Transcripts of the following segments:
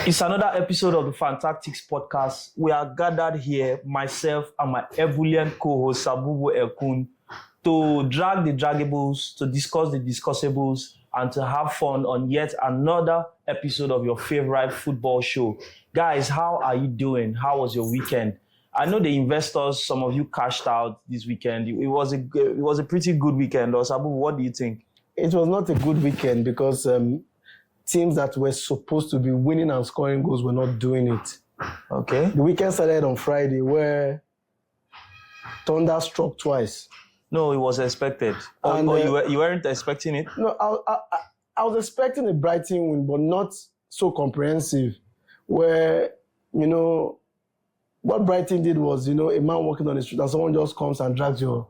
It's another episode of the Fantastics podcast. We are gathered here, myself and my ebullient co-host Sabubu Ekun, to drag the draggables, to discuss the discussables, and to have fun on yet another episode of your favorite football show. Guys, how are you doing? How was your weekend? I know the investors, some of you cashed out this weekend. It was a pretty good weekend. Sabubu, what do you think? It was not a good weekend because teams that were supposed to be winning and scoring goals were not doing it. Okay. The weekend started on Friday where Thunder struck twice. No, it was expected. And, you weren't expecting it? No, I was expecting a Brighton win, but not so comprehensive. Where, what Brighton did was, a man walking on the street and someone just comes and drags your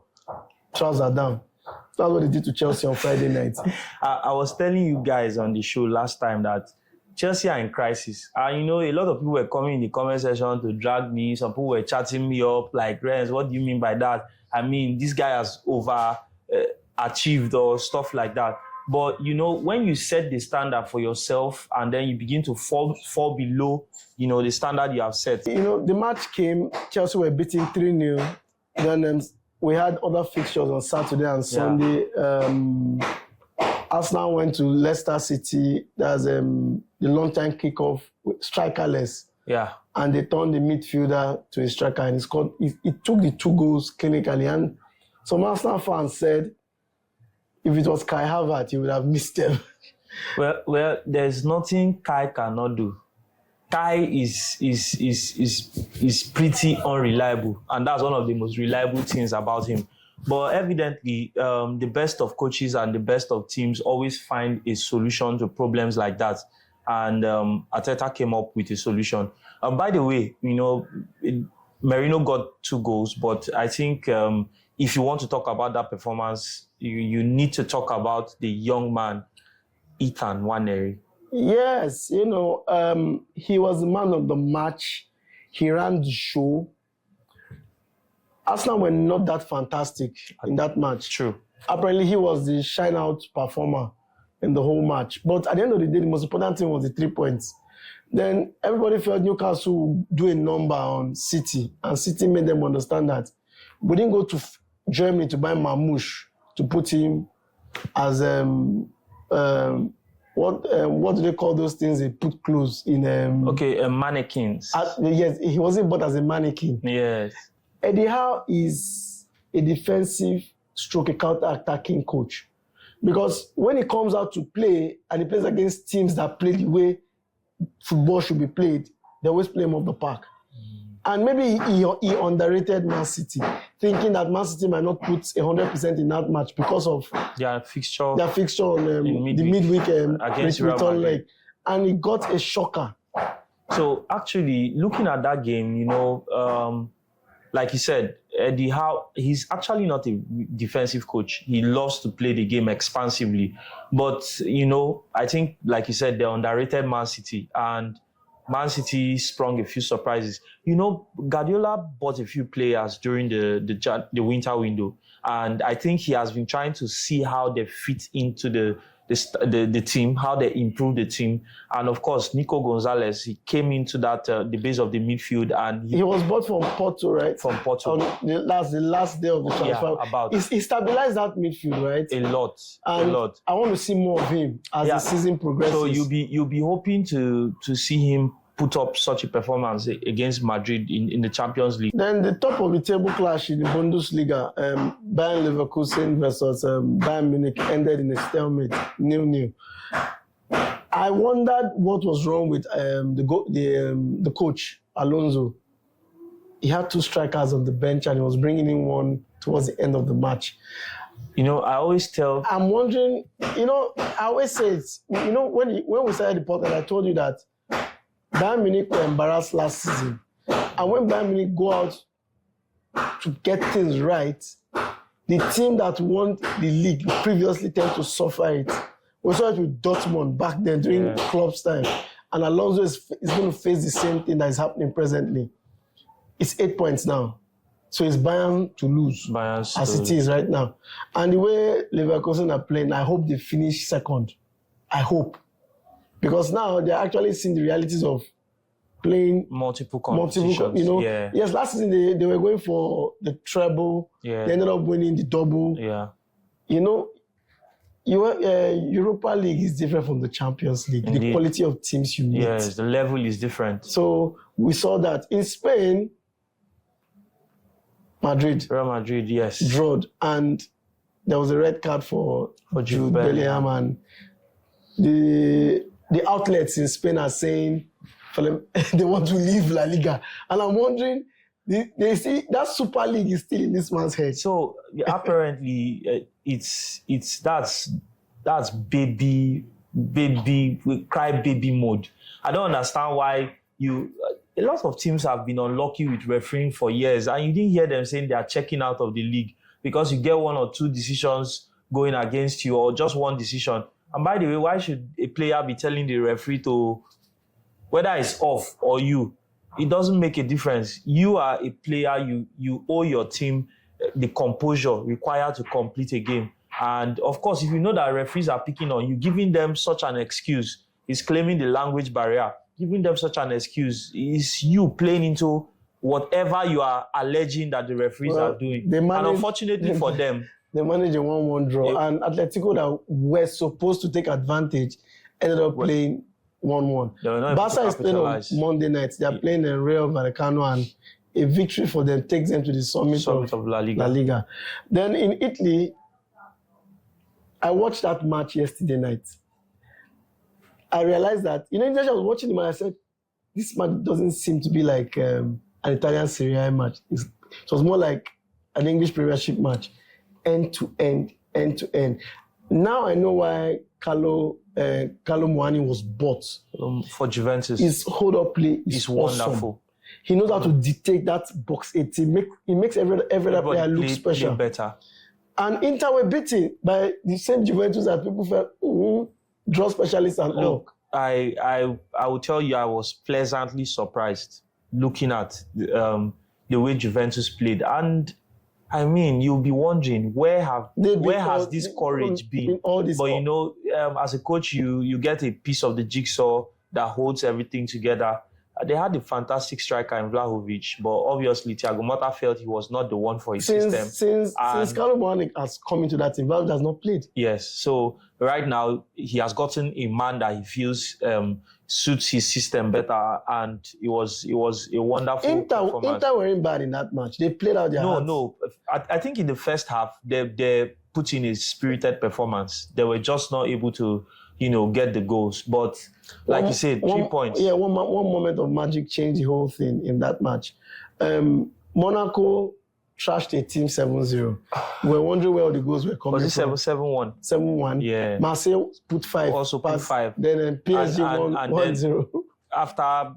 trouser down. That's what they did to Chelsea on Friday night. I was telling you guys on the show last time that Chelsea are in crisis. And a lot of people were coming in the comment section to drag me. Some people were chatting me up like, Renz, what do you mean by that? I mean, this guy has achieved or stuff like that. But, when you set the standard for yourself and then you begin to fall below, the standard you have set. The match came, Chelsea were beating 3-0. Then we had other fixtures on Saturday and Sunday. Yeah. Arsenal went to Leicester City. There's the long-time kickoff, strikerless. Yeah. And they turned the midfielder to a striker and he scored. He took the 2 goals clinically. And some Arsenal fans said, if it was Kai Havertz, he would have missed them. Well, there's nothing Kai cannot do. Kai is pretty unreliable, and that's one of the most reliable things about him. But evidently, the best of coaches and the best of teams always find a solution to problems like that. And Arteta came up with a solution. By the way, Merino got 2 goals, but I think if you want to talk about that performance, you need to talk about the young man, Ethan Nwaneri. Yes, he was the man of the match. He ran the show. Arsenal were not that fantastic in that match. True. Apparently, he was the shine-out performer in the whole match. But at the end of the day, the most important thing was the 3 points. Then everybody felt Newcastle would do a number on City, and City made them understand that we didn't go to Germany to buy Mamouche to put him as what do they call those things they put clothes in? Mannequins. Yes, he wasn't bought as a mannequin. Yes. Eddie Howe is a defensive stroke, a counter-attacking coach. Because when he comes out to play and he plays against teams that play the way football should be played, they always play him off the park. And maybe he underrated Man City, thinking that Man City might not put 100% in that match because of their fixture on the midweek against return leg. And he got a shocker. So actually, looking at that game, like you said, Eddie Howe, he's actually not a defensive coach. He loves to play the game expansively. But, I think, like you said, they underrated Man City. And Man City sprung a few surprises. Guardiola bought a few players during the winter window, and I think he has been trying to see how they fit into the team, how they improve the team. And of course, Nico Gonzalez, he came into that the base of the midfield, and he was bought from Porto, right? From Porto. On the last day of the transfer. Yeah, he stabilized that midfield, right? A lot. I want to see more of him as the season progresses. So you'll be hoping to see him put up such a performance against Madrid in the Champions League. Then the top of the table clash in the Bundesliga, Bayern Leverkusen versus Bayern Munich ended in a stalemate, 0-0. I wondered what was wrong with the coach, Alonso. He had 2 strikers on the bench and he was bringing in one towards the end of the match. I always tell... I'm wondering, I always say it. When we started the podcast, I told you that Bayern Munich were embarrassed last season. And when Bayern Munich go out to get things right, the team that won the league previously tend to suffer it. We saw it with Dortmund back then during Klopp's time. And Alonso is going to face the same thing that is happening presently. It's 8 points now. So it's Bayern to lose as it is right now. And the way Leverkusen are playing, I hope they finish second. I hope. because now they're actually seeing the realities of playing multiple competitions. Yes, last season they were going for the treble. Yeah. They ended up winning the double. Yeah. Europa League is different from the Champions League. Indeed. The quality of teams you meet. Yes, the level is different. So we saw that in Spain, Real Madrid, yes, drawed, and there was a red card for Jude Bellingham, and the outlets in Spain are saying they want to leave La Liga, and I'm wondering, they see that Super League is still in this man's head. So apparently, that's baby cry baby mode. I don't understand why a lot of teams have been unlucky with refereeing for years, and you didn't hear them saying they are checking out of the league because you get one or two decisions going against you, or just one decision. And by the way, why should a player be telling the referee to, whether it's off or you? It doesn't make a difference. You are a player. You owe your team the composure required to complete a game. And of course, if you know that referees are picking on you, giving them such an excuse is claiming the language barrier. Giving them such an excuse is you playing into whatever you are alleging that the referees are doing. And unfortunately for them, they managed a 1-1 draw. And Atletico, that were supposed to take advantage, ended up playing 1-1. Barca is playing on Monday night. They are playing in Real Vallecano, and a victory for them takes them to the summit of La Liga. Then in Italy, I watched that match yesterday night. I realized that, I was watching the match, I said, this match doesn't seem to be like an Italian Serie A match. It was more like an English Premiership match, end to end. Now I know why Carlo Muani was bought. For Juventus. His hold-up play is wonderful. Awesome. He knows how to dictate that box 18. He makes every other player look special. Play better. And Inter were beaten by the same Juventus that people felt, draw specialists and all. Look, I will tell you, I was pleasantly surprised looking at the way Juventus played. And I mean, you'll be wondering, where has this courage been? But as a coach, you get a piece of the jigsaw that holds everything together. They had a fantastic striker in Vlahovic, but obviously Thiago Motta felt he was not the one for his system. Since Carlo Muani has come into that team, Vlahovic has not played. Yes, so right now he has gotten a man that he feels suits his system better, and it was a wonderful performance. Inter weren't bad in that match. They played out their hearts. No. I think in the first half they put in a spirited performance. They were just not able to get the goals. But like you said, 3 points. Yeah, one moment of magic changed the whole thing in that match. Monaco trashed a team 7-0. We were wondering where all the goals were coming from. Was it 7-1? 7-1. Yeah. Marseille put 5. Also put 5. Then PSG won 1-0. After,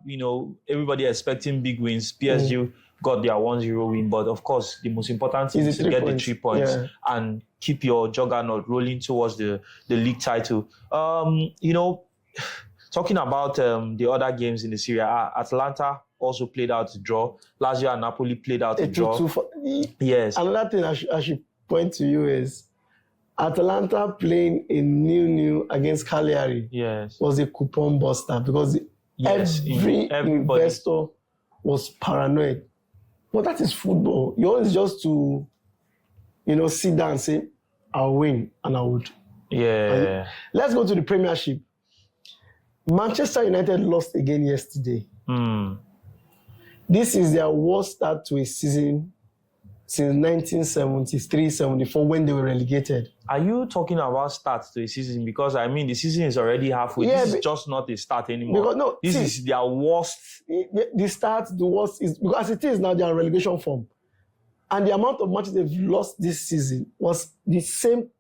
everybody expecting big wins, PSG got their 1-0 win. But of course, the most important thing is to get the 3 points and keep your juggernaut rolling towards the league title. Talking about the other games in the Serie A, Atalanta also played out a draw. Lazio and Napoli played out a draw. Yes. Another thing I should point to you is Atalanta playing in new against Cagliari was a coupon buster, because every investor was paranoid. But that is football. Yours is just to, sit down and say, I'll win, and I would. Yeah. Let's go to the Premiership. Manchester United lost again yesterday. This is their worst start to a season since 1973-74, when they were relegated. Are you talking about starts to a season? Because the season is already halfway. Yeah, this is just not a start anymore. This is their worst. The worst is, because as it is now, they are in relegation form. And the amount of matches they've lost this season was the same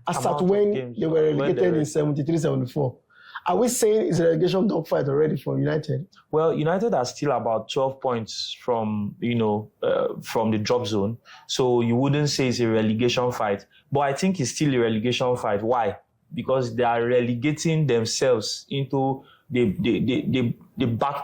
as at when they were relegated in 73-74. Are we saying it's a relegation dogfight already for United? Well, United are still about 12 points from the drop zone. So you wouldn't say it's a relegation fight. But I think it's still a relegation fight. Why? Because they are relegating themselves into the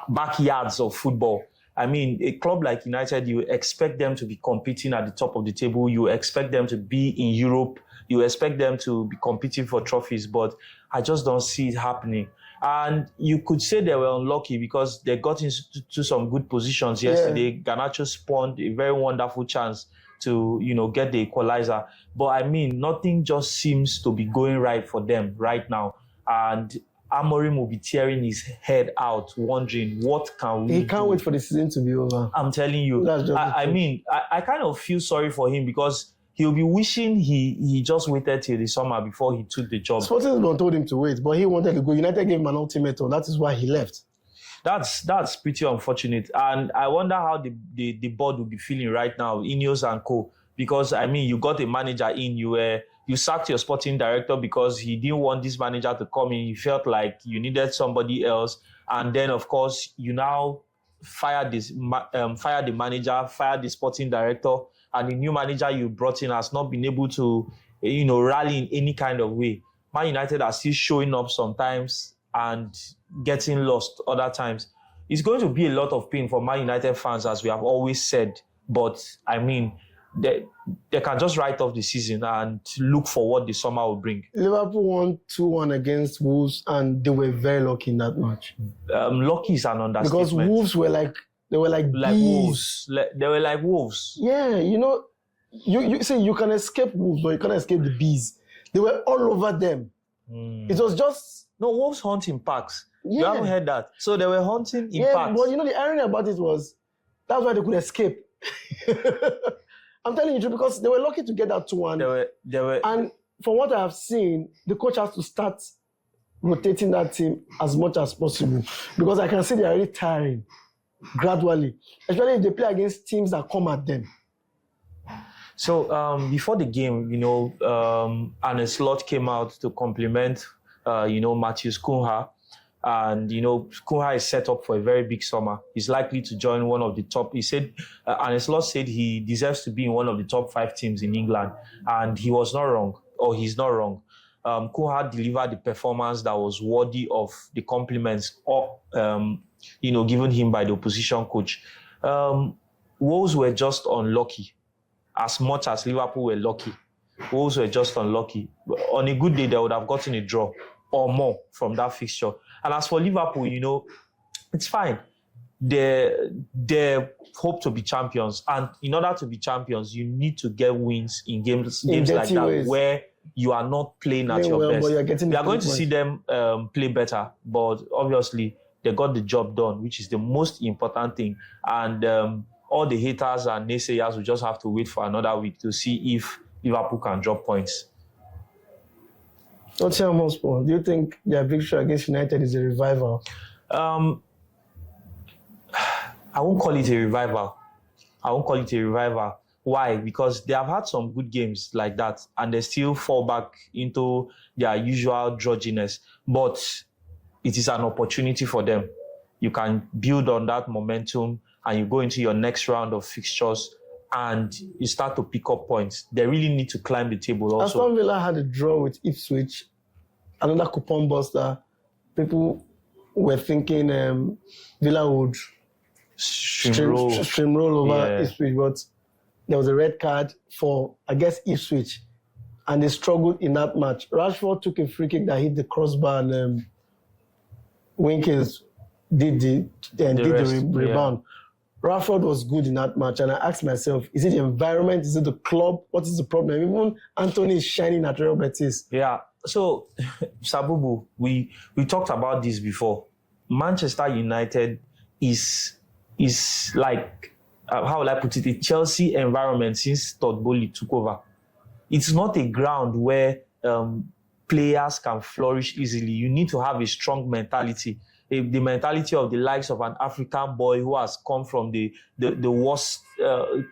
backyards of football. A club like United, you expect them to be competing at the top of the table. You expect them to be in Europe, You expect them to be competing for trophies, but I just don't see it happening. And you could say they were unlucky because they got into some good positions yesterday. Garnacho spawned a very wonderful chance to, get the equalizer. But I mean, nothing just seems to be going right for them right now. And Amorim will be tearing his head out, wondering what can we do. He can't wait for the season to be over. I'm telling you. I kind of feel sorry for him because he'll be wishing he just waited till the summer before he took the job. Sporting Lisbon told him to wait, but he wanted to go. United gave him an ultimatum. That is why he left. That's pretty unfortunate. And I wonder how the board will be feeling right now, Ineos and co. Because, I mean, you got a manager in, you sacked your sporting director because he didn't want this manager to come in. He felt like you needed somebody else. And then, of course, you now fire the manager, fire the sporting director, and the new manager you brought in has not been able to, rally in any kind of way. Man United are still showing up sometimes and getting lost other times. It's going to be a lot of pain for Man United fans, as we have always said. But, I mean, they can just write off the season and look for what the summer will bring. Liverpool won 2-1 against Wolves, and they were very lucky in that match. Lucky is an understatement. Because Wolves were like wolves. They were like wolves. Yeah, you see, you can escape wolves, but you can't escape the bees. They were all over them. It was just... No, wolves hunt in packs. Yeah. You haven't heard that. So they were hunting in packs. But the irony about it was, that's why they could escape. I'm telling you the truth, because they were lucky to get that 2-1. They were. And from what I have seen, the coach has to start rotating that team as much as possible, because I can see they're already tiring gradually, especially if they play against teams that come at them. So before the game, Arne Slot came out to compliment, Matheus Cunha. And, Cunha is set up for a very big summer. He's likely to join one of the top. He said, Arne Slot said he deserves to be in one of the top 5 teams in England. And he was not wrong, or he's not wrong. Cunha delivered the performance that was worthy of the compliments, given him by the opposition coach. Wolves were just unlucky, as much as Liverpool were lucky. Wolves were just unlucky. On a good day, they would have gotten a draw or more from that fixture. And as for Liverpool, it's fine. They hope to be champions. And in order to be champions, you need to get wins in games like that ways, where you are not playing at your best. We are going to see them play better. But obviously, they got the job done, which is the most important thing. And all the haters and naysayers will just have to wait for another week to see if Liverpool can drop points. Tottenham Hotspur, do you think their victory against United is a revival? I won't call it a revival. Why? Because they have had some good games like that, and they still fall back into their usual drudginess. But it is an opportunity for them. You can build on that momentum, and you go into your next round of fixtures, and you start to pick up points. They really need to climb the table also. Aston Villa had a draw with Ipswich, another coupon buster. People were thinking Villa would streamroll over Ipswich, but there was a red card for, I guess, Ipswich, and they struggled in that match. Rashford took a free kick that hit the crossbar, and Winkins did the rebound. Rashford was good in that match, and I asked myself, is it the environment? Is it the club? What is the problem? Even Anthony is shining at Real Betis. Yeah. So, Sabubu, we talked about this before. Manchester United is like, how will I put it, a Chelsea environment since Todd Boehly took over. It's not a ground where players can flourish easily. You need to have a strong mentality. The mentality of the likes of an African boy who has come from the worst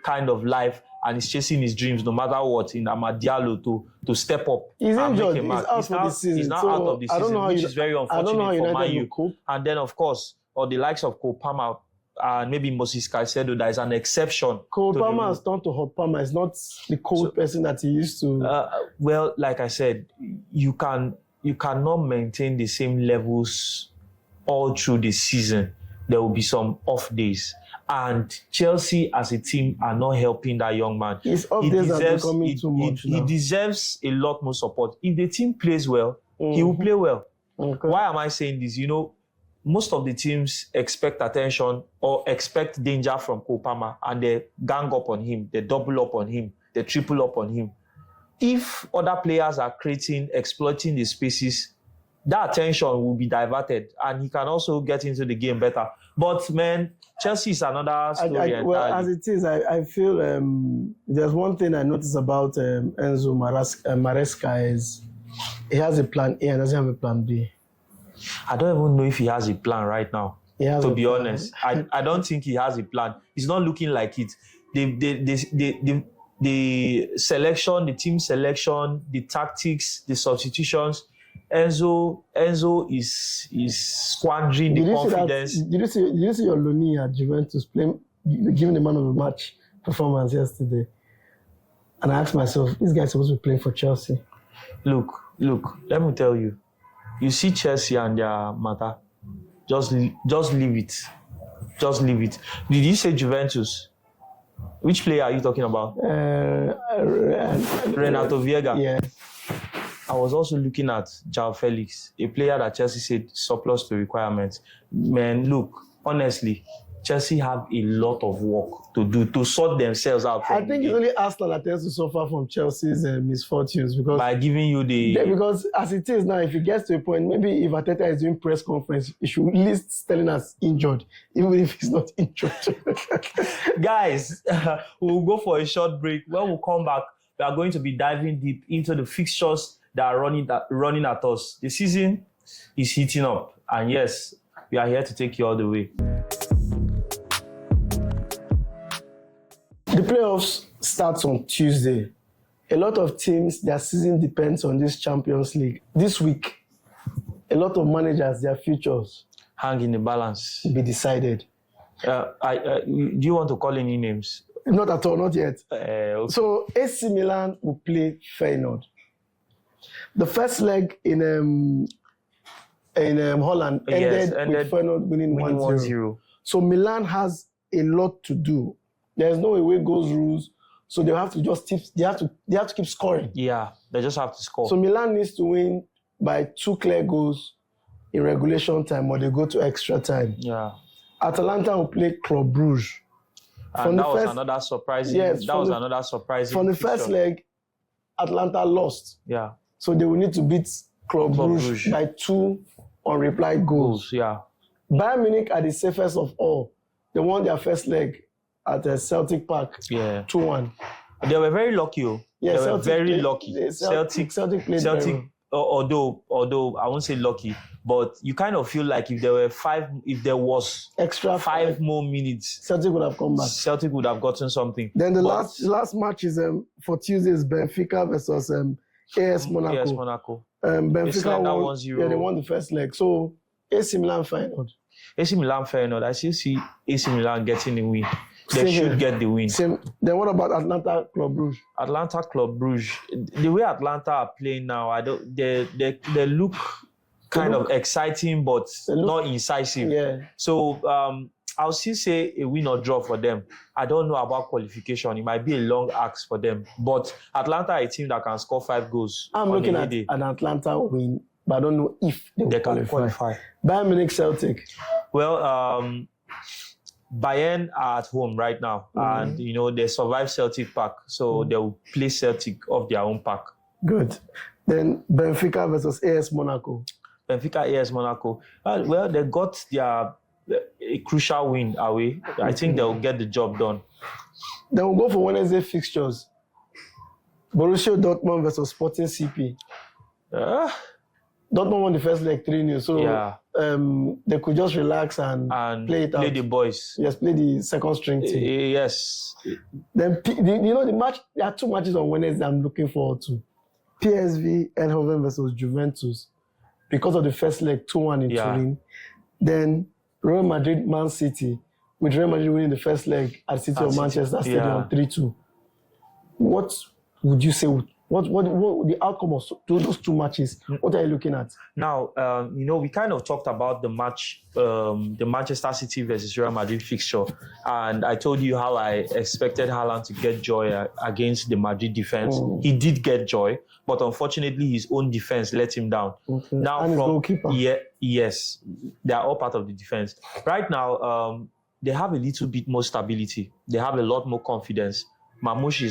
kind of life and is chasing his dreams no matter what, in Amad Diallo to step up. He's injured. He's out for the season. He's now out of the season, which is very unfortunate for Man U. And then, of course, or the likes of Cole Palmer and maybe Moses Caicedo, there is an exception. Cole Palmer has turned to hot Palmer. It's not the cold person that he used to. Well, like I said, you cannot maintain the same levels all through the season there will be some off days. And Chelsea as a team are not helping that young man. His off days are becoming too much he now. deserves a lot more support. If the team plays well, he will play well. Okay. Why am I saying this? You know, most of the teams expect attention or expect danger from Kopama, and they gang up on him, they double up on him, they triple up on him. If other players are exploiting the spaces, that attention will be diverted, and he can also get into the game better. But man, Chelsea is another story. Well, as it is, I feel there's one thing I noticed about Enzo Maresca is he has a plan A and doesn't have a plan B. I don't even know if he has a plan right now. To be honest, I don't think he has a plan. It's not looking like it. The selection, the team selection, the tactics, the substitutions. Enzo is squandering the confidence. Did you see your Loni at Juventus giving the man of the match performance yesterday? And I asked myself, this guy's supposed to be playing for Chelsea. Look, let me tell you. You see Chelsea and their matter. Just leave it. Just leave it. Did you say Juventus? Which player are you talking about? Renato Viega. Yeah. I was also looking at João Felix, a player that Chelsea said surplus to requirements. Man, look, honestly, Chelsea have a lot of work to do to sort themselves out. I think it's only Arsenal that tends to suffer from Chelsea's misfortunes because by giving you because as it is now, if it gets to a point, maybe if Arteta is doing press conference, he should list telling us injured, even if he's not injured. Guys, we'll go for a short break. When we come back, we are going to be diving deep into the fixtures that are running at us. The season is heating up, and yes, we are here to take you all the way. The playoffs starts on Tuesday. A lot of teams, their season depends on this Champions League. This week, a lot of managers, their futures hang in the balance. Be decided. Do you want to call any names? Not at all, not yet. Okay. So AC Milan will play Feyenoord. The first leg in Holland ended with Feyenoord winning 1-0. So Milan has a lot to do. There's no away goals rules, so they have to keep scoring. Yeah, they just have to score. So Milan needs to win by 2 clear goals in regulation time, or they go to extra time. Yeah. Atalanta will play Club Brugge. And that was another surprising. Yes, that was another surprising. From the first leg, Atalanta lost. Yeah. So they will need to beat Club Brugge by 2 unreplied goals. Yeah. Bayern Munich are the safest of all. They won their first leg at Celtic Park. Yeah. 2-1. They were very lucky. Yeah, they were very lucky. Celtic played very well. Although I won't say lucky, but you kind of feel like if there was extra 5 more minutes, Celtic would have come back. Celtic would have gotten something. Then the last match is for Tuesday is Benfica versus AS Monaco. AS Monaco. Benfica won 1-0. Yeah, they won the first leg. So AC Milan Feyenoord. AC Milan Feyenoord. I still see AC Milan getting the win. They should get the win. Then what about Atlanta Club Brugge? Atlanta Club Brugge. The way Atlanta are playing now, they look kind of exciting, but not incisive. Yeah. So I'll still say a win or draw for them. I don't know about qualification. It might be a long ask for them. But Atlanta are a team that can score 5 goals. I'm looking at an Atlanta win, but I don't know if they can qualify. Bayern Munich Celtic. Well, Bayern are at home right now, and they survived Celtic Park, so they will play Celtic off their own park. Good. Then Benfica versus AS Monaco. Benfica AS Monaco. Well, they got a crucial win away. I think they will get the job done. Then we'll go for Wednesday fixtures. Borussia Dortmund versus Sporting CP. Dortmund won the first leg 3-0, so they could just relax and play it out. Play the boys. Yes, play the second string team. Yes. Then the match. There are 2 matches on Wednesday I'm looking forward to. PSV Eindhoven versus Juventus, because of the first leg 2-1 in Turin. Then Real Madrid Man City, with Real Madrid winning the first leg at City of Manchester Stadium 3-2. What would you say What the outcome of those two matches? What are you looking at? Now, we kind of talked about the match, the Manchester City versus Real Madrid fixture, and I told you how I expected Haaland to get joy against the Madrid defense. He did get joy, but unfortunately, his own defense let him down. Okay. Now, and his goalkeeper. Yes, they are all part of the defense. Right now, they have a little bit more stability. They have a lot more confidence. Mamouche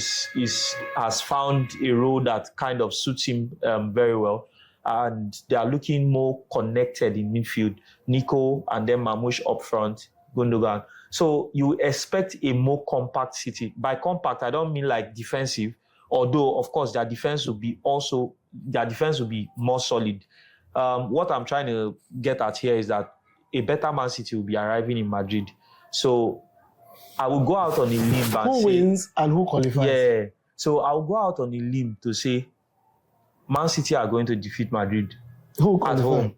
has found a role that kind of suits him very well, and they are looking more connected in midfield. Nico and then Mamouche up front, Gundogan. So you expect a more compact City. By compact, I don't mean like defensive, although of course their defense will be more solid. What I'm trying to get at here is that a better Man City will be arriving in Madrid. So I will go out on a limb and say... Who wins and who qualifies? Yeah. So I'll go out on a limb to say Man City are going to defeat Madrid. Who at qualifies? home.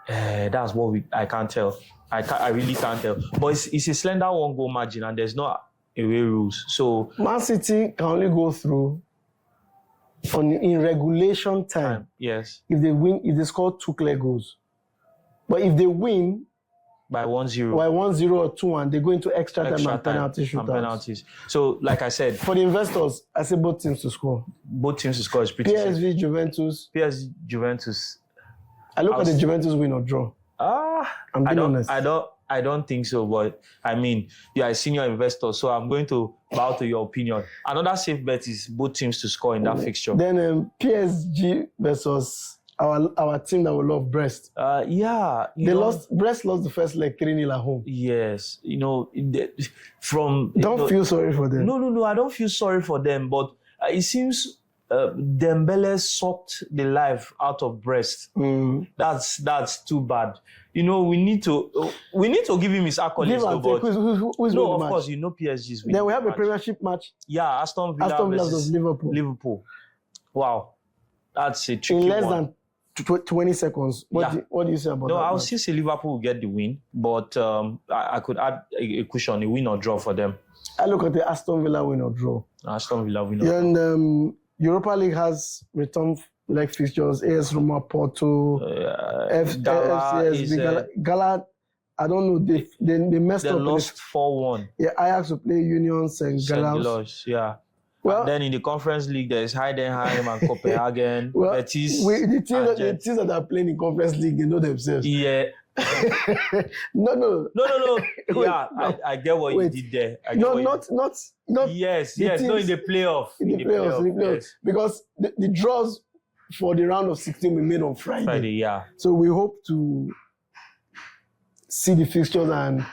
That's what I can't tell. I really can't tell. But it's a slender one-goal margin and there's no away rules. So Man City can only go through in regulation time. Yes. If they win, if they score 2 clear goals. But if they win... by 1-0. By 1-0 or 2-1, they go into extra time and penalty shootouts. Penalties. So, like I said... For the investors, I say both teams to score. Both teams to score is pretty PSV, safe. Juventus. I look at the Juventus win or draw. I'm being honest. I don't think so, but I mean, you are a senior investor, so I'm going to bow to your opinion. Another safe bet is both teams to score in that fixture. Then PSG versus our team that we love, Brest. Brest lost the first leg 3-0 at home. Yes, feel sorry for them. No, I don't feel sorry for them, but it seems Dembele sucked the life out of Brest. That's too bad. We need to give him his accolades. Who's no, of course, PSG's winning. Then we have a Premiership match. Yeah, Aston Villa versus Liverpool. Wow, that's a tricky one. In less than 20 seconds. What do you say about that? No, I'll still say Liverpool will get the win, but I could add a cushion, a win or draw for them. I look at the Aston Villa win or draw. Aston Villa win or draw. And Europa League has return leg fixtures. AS Roma, Porto, FCSB, Gala. I don't know. They messed up. They lost 4-1. Yeah, Ajax will play Union St. Gallen. Yeah. Well, and then in the Conference League, there's Heidenheim and Copenhagen, Betis. The teams that are playing in Conference League, they know themselves. Yeah. No. Yeah, I get what you did there. Not. Yes. No, in the playoff. In the playoff. Yes. Because the draws for the round of 16 we made on Friday. Yeah. So we hope to see the fixtures and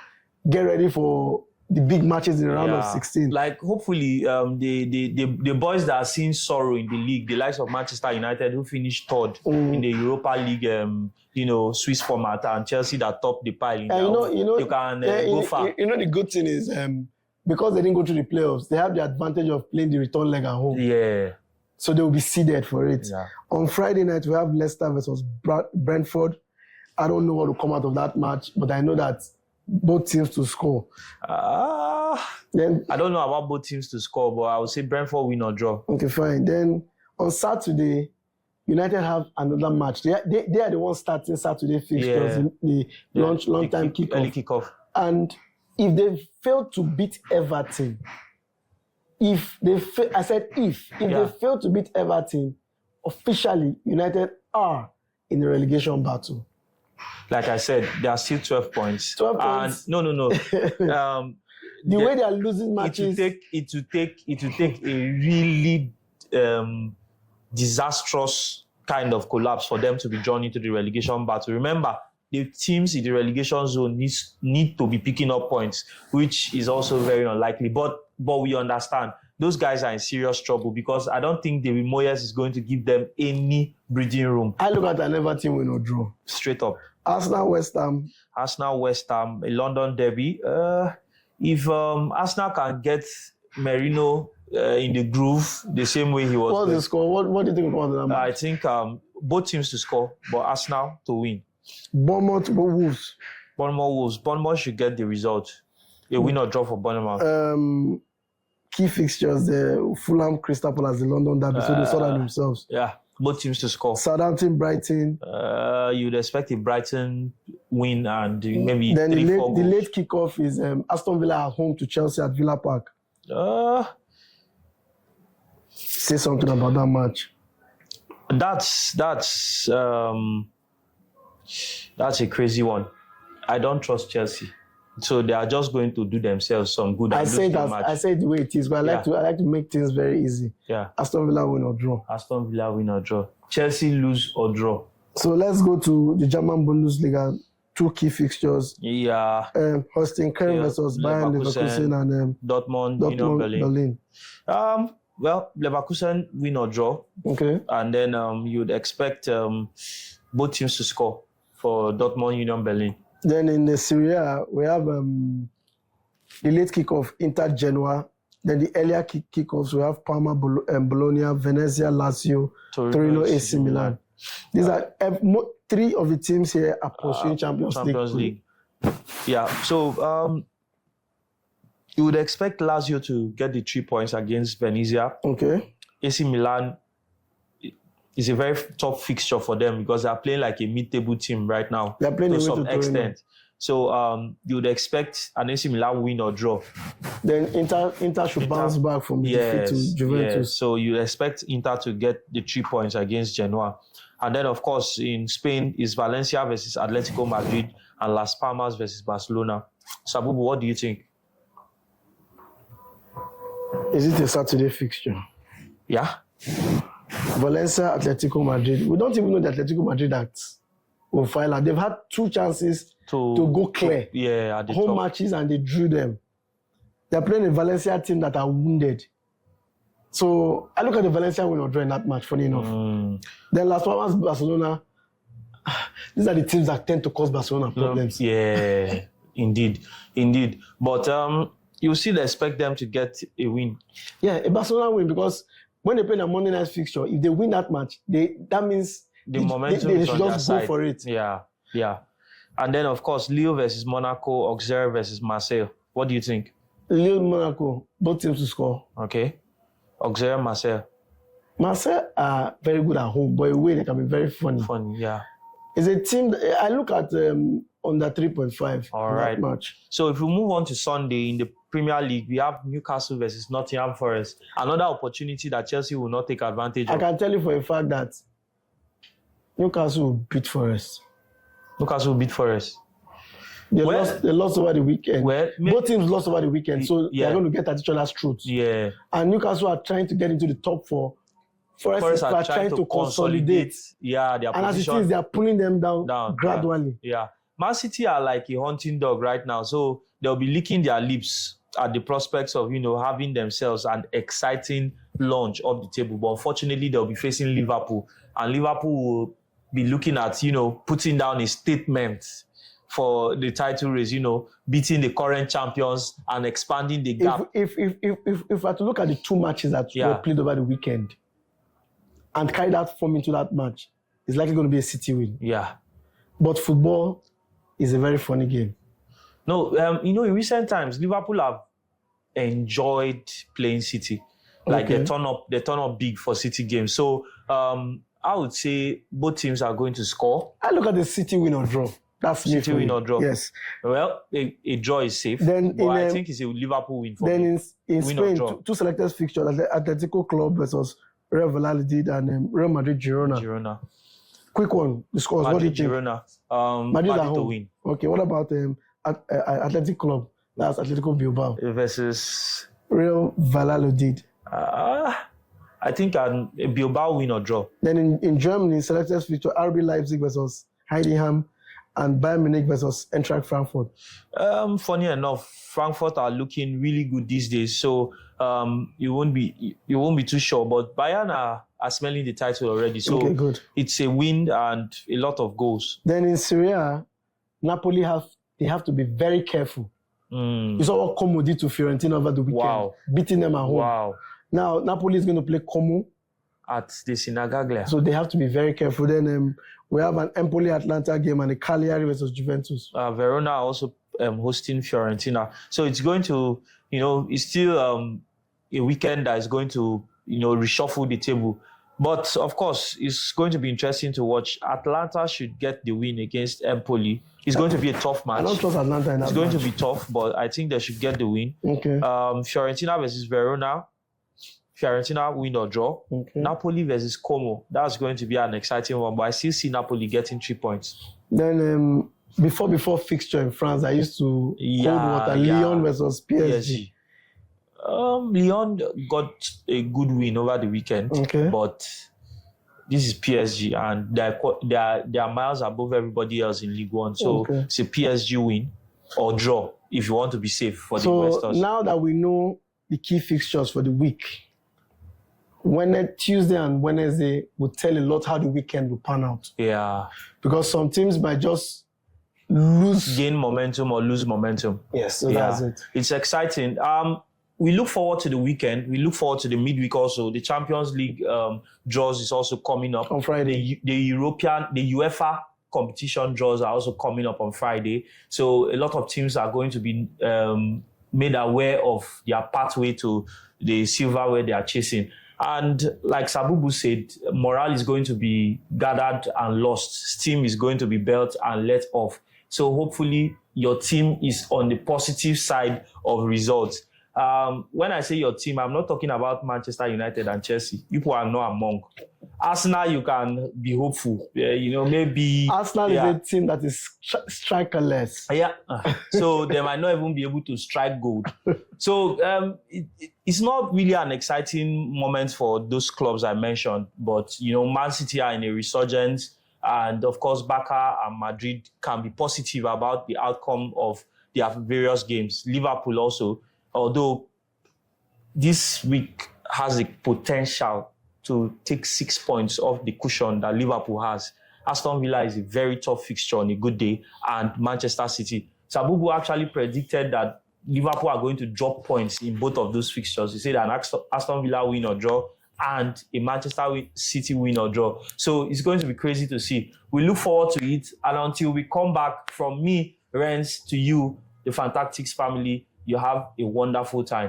get ready for the big matches in the round of 16. Like, hopefully, the boys that are seeing sorrow in the league, the likes of Manchester United, who finished third in the Europa League, Swiss format, and Chelsea that topped the pile. You can go far. The good thing is, because they didn't go to the playoffs, they have the advantage of playing the return leg at home. Yeah. So they will be seeded for it. Yeah. On Friday night, we have Leicester versus Brentford. I don't know what will come out of that match, but I know that both teams to score. Then I don't know about both teams to score, but I would say Brentford win or draw. Okay, fine. Then on Saturday, United have another match. They are the ones starting Saturday fixtures, the long time kickoff. Early kickoff. And if they fail to beat Everton, if they fail to beat Everton, officially United are in the relegation battle. Like I said, there are still 12 points. 12 points. No. The way they are losing matches. It will take a really disastrous kind of collapse for them to be drawn into the relegation battle. Remember, the teams in the relegation zone need to be picking up points, which is also very unlikely. But we understand those guys are in serious trouble because I don't think David Moyes is going to give them any breathing room. I look at an Everton win or draw. Straight up. Arsenal, West Ham, a London derby. If Arsenal can get Merino in the groove the same way he was. What's the score? What do you think about that match? I think both teams to score, but Arsenal to win. Bournemouth, Wolves. Bournemouth should get the result. A win or draw for Bournemouth. key fixtures, the Fulham, Crystal Palace, the London derby, so they sort out themselves. Yeah, both teams to score. Southampton, Brighton. You'd expect a Brighton win and maybe then 3-4 the goals. late kickoff is Aston Villa at home to Chelsea at Villa Park. Say something about that match. That's a crazy one. I don't trust Chelsea, so they are just going to do themselves some good. I say the way it is, but I like to make things very easy. Yeah, Aston Villa win or draw. Aston Villa win or draw. Chelsea lose or draw. So let's go to the German Bundesliga. 2 key fixtures. Yeah. Holstein Köln versus Bayern Leverkusen and Dortmund Union Berlin. Well, Leverkusen win or draw. Okay. And then you'd expect both teams to score for Dortmund Union Berlin. Then in the Serie A, we have the late kickoff Inter Genoa. Then the earlier kickoffs, we have Parma, Bologna, Venezia, Lazio, Torino, AC Milan. These are 3 of the teams here are pursuing Champions League. Yeah, so you would expect Lazio to get the 3 points against Venezia. Okay. AC Milan is a very tough fixture for them because they are playing like a mid-table team right now. They are playing to some extent. So you would expect an AC Milan win or draw. Then Inter should bounce back from the defeat to Juventus. Yes. So you expect Inter to get the 3 points against Genoa. And then, of course, in Spain is Valencia versus Atletico Madrid and Las Palmas versus Barcelona. Sabubu, what do you think? Is it a Saturday fixture? Yeah. Valencia, Atletico Madrid. We don't even know the Atletico Madrid that will file out. They've had 2 chances to go clear. At the home top. matches and they drew them. They're playing a Valencia team that are wounded. So I look at the Valencia win or draw in that match, funny enough. Then Las Palmas, Barcelona. These are the teams that tend to cause Barcelona problems. Yeah, indeed. But you still expect them to get a win. Yeah, a Barcelona win because when they play a Monday night fixture, if they win that match, that means the momentum they is should on just their go side. for it. Yeah. And then, of course, Lille versus Monaco, Auxerre versus Marseille. What do you think? Lille, Monaco, both teams to score. Okay. Auxerre, Marseille. Marseille are very good at home, but away they can be very funny. Yeah. It's a team I look at under 3.5 All right. that match. So if we move on to Sunday in the Premier League, we have Newcastle versus Nottingham Forest. Another opportunity that Chelsea will not take advantage of. I can tell you for a fact that Newcastle will beat Forest. Newcastle will beat Forest. They lost over the weekend. Both teams lost over the weekend, so they're going to get at each other's throats. Yeah. And Newcastle are trying to get into the top 4. Forest are trying to consolidate. Their and as it is, they are pulling them down gradually. Yeah. Man City are like a hunting dog right now, so they'll be licking their lips at the prospects of having themselves an exciting launch up the table. But unfortunately, they'll be facing Liverpool, and Liverpool will be looking at putting down a statement for the title race, beating the current champions and expanding the gap. If I to look at the 2 matches that were played over the weekend and carry that form into that match, it's likely going to be a City win. Yeah. But football is a very funny game. No, in recent times, Liverpool have enjoyed playing City. Like they turn up big for City games. So I would say both teams are going to score. I look at the City win or draw. That's City win or draw. Yes. Well, a draw is safe. Then I think it's a Liverpool win for me. Then in Spain, 2 selected fixtures: Atletico Club versus Real Valladolid and Real Madrid Girona. Quick one. The scores. What do you think? Girona. Madrid to win. Okay. What about Athletic Club? That's Atletico Bilbao versus Real Valladolid. I think a Bilbao win or draw. Then in Germany, selected feature RB Leipzig versus Heidenheim and Bayern Munich versus Eintracht Frankfurt. Funny enough, Frankfurt are looking really good these days, so you won't be too sure. But Bayern are smelling the title already, so good. It's a win and a lot of goals. Then in Serie A, Napoli have to be very careful. You saw what Como did to Fiorentina over the weekend, beating them at home. Wow. Now Napoli is going to play Como at the Sinagaglia, so they have to be very careful. Then we have an Empoli-Atlanta game and a Cagliari versus Juventus. Verona also hosting Fiorentina, so it's going to, it's still a weekend that is going to, reshuffle the table. But of course, it's going to be interesting to watch. Atlanta should get the win against Empoli. It's going to be a tough match. I don't trust Atlanta in that It's going match. to be tough, but I think they should get the win. Okay. Fiorentina versus Verona. Fiorentina win or draw. Okay. Napoli versus Como. That's going to be an exciting one, but I still see Napoli getting 3 points. Then before fixture in France, I used to hold water. Lyon versus PSG. Lyon got a good win over the weekend, but this is PSG and they are miles above everybody else in League One. So it's a PSG win or draw if you want to be safe for the investors. So now that we know the key fixtures for the week, Tuesday and Wednesday will tell a lot how the weekend will pan out. Yeah. Because some teams might just gain momentum or lose momentum. Yes, so that's it. It's exciting. We look forward to the weekend. We look forward to the midweek also. The Champions League draws is also coming up on Friday. The UEFA competition draws are also coming up on Friday. So a lot of teams are going to be made aware of their pathway to the silverware they are chasing. And like Sabubu said, morale is going to be gathered and lost. Steam is going to be built and let off. So hopefully your team is on the positive side of results. When I say your team, I'm not talking about Manchester United and Chelsea. People are not among. Arsenal, you can be hopeful. Maybe Arsenal is a team that is strikerless. Yeah. So they might not even be able to strike gold. So it's not really an exciting moment for those clubs I mentioned. But, Man City are in a resurgence. And, of course, Barca and Madrid can be positive about the outcome of their various games. Liverpool also, although this week has a potential to take 6 points off the cushion that Liverpool has. Aston Villa is a very tough fixture on a good day, and Manchester City. Sabubu actually predicted that Liverpool are going to drop points in both of those fixtures. He said an Aston Villa win or draw and a Manchester City win or draw. So it's going to be crazy to see. We look forward to it, and until we come back, from me, Renz, to you, the Fantastics family, you have a wonderful time.